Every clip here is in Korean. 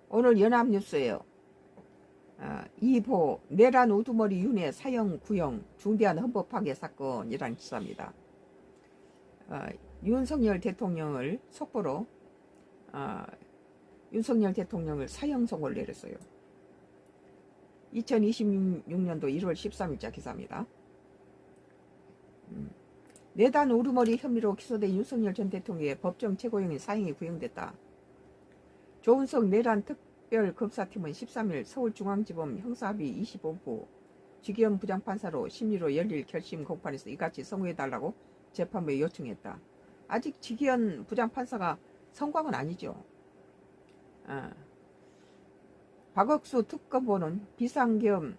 오늘 연합뉴스예요. 이보 내란 우두머리 윤회 사형 구형 중대한 헌법 파괴 사건이라는 기사입니다. 윤석열 대통령을 속보로 윤석열 대통령을 사형 선고를 내렸어요. 2026년도 1월 13일자 기사입니다. 내란 우두머리 혐의로 기소된 윤석열 전 대통령의 법정 최고형인 사형이 구형됐다. 조은석 내란 특별검사팀은 13일 서울중앙지법 형사합의 25부 주기현 부장판사로 심리로 열릴 결심 공판에서 이같이 선고해달라고 재판부에 요청했다. 아직 주기현 부장판사가 선고한 아니죠. 박옥수 특검보는 비상겸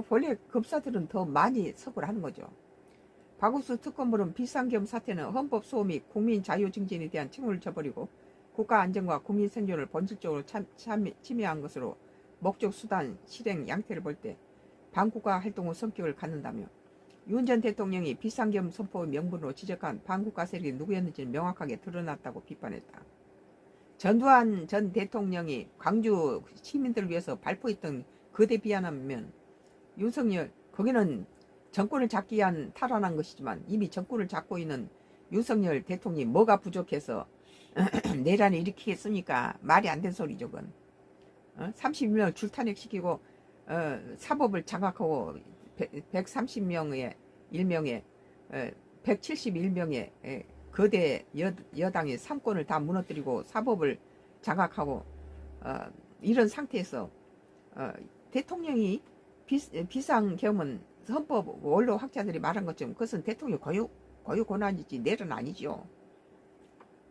원래 검사들은 더 많이 선고를 하는 거죠. 박옥수 특검보는 비상겸 사태는 헌법 소호 및 국민 자유 증진에 대한 책무를 져버리고 국가 안전과 국민 생존을 본질적으로 침해한 것으로 목적, 수단, 실행 양태를 볼 때 반국가 활동의 성격을 갖는다며 윤 전 대통령이 비상겸 선포의 명분으로 지적한 반국가 세력이 누구였는지는 명확하게 드러났다고 비판했다. 전두환 전 대통령이 광주 시민들을 위해서 발표했던 그대 비하면 윤석열, 거기는 정권을 잡기 위한 탈환한 것이지만 이미 정권을 잡고 있는 윤석열 대통령이 뭐가 부족해서 내란을 일으키겠습니까? 말이 안 된 소리죠. 그건 31명을 줄탄핵시키고 사법을 장악하고 130명의 1명의 171명의 거대 여당의 삼권을 다 무너뜨리고 사법을 장악하고 이런 상태에서 대통령이 비상겸은 헌법 원로 학자들이 말한 것처럼 그것은 대통령 고유 권한이지 내란 아니죠.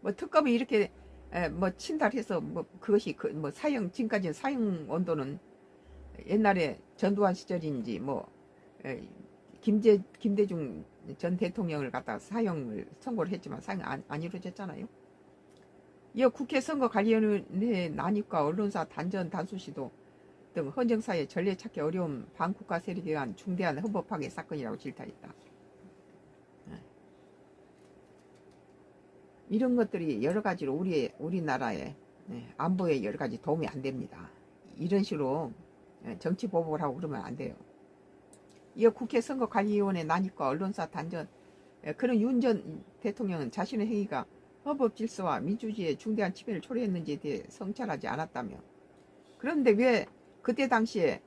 뭐 특검이 이렇게 뭐 친달해서 뭐 그것이 뭐 사형 지금까지 사형 온도는 옛날에 전두환 시절인지 뭐 김대중 전 대통령을 갖다가 사형을 선고를 했지만 사형 안 이루어졌잖아요. 이 국회 선거관리위원회 난입과 언론사 단전 단수시도 등 헌정사의 전례 찾기 어려운 반국가 세력에 의한 중대한 헌법 파괴 사건이라고 질타했다. 이런 것들이 여러 가지로 우리나라의 안보에 여러 가지 도움이 안 됩니다. 이런 식으로 정치 보복을 하고 그러면 안 돼요. 이 국회 선거관리위원회 난입과 언론사 단전, 그런 윤 전 대통령은 자신의 행위가 헌법 질서와 민주주의에 중대한 침해를 초래했는지에 대해 성찰하지 않았다며. 그런데 왜 그때 당시에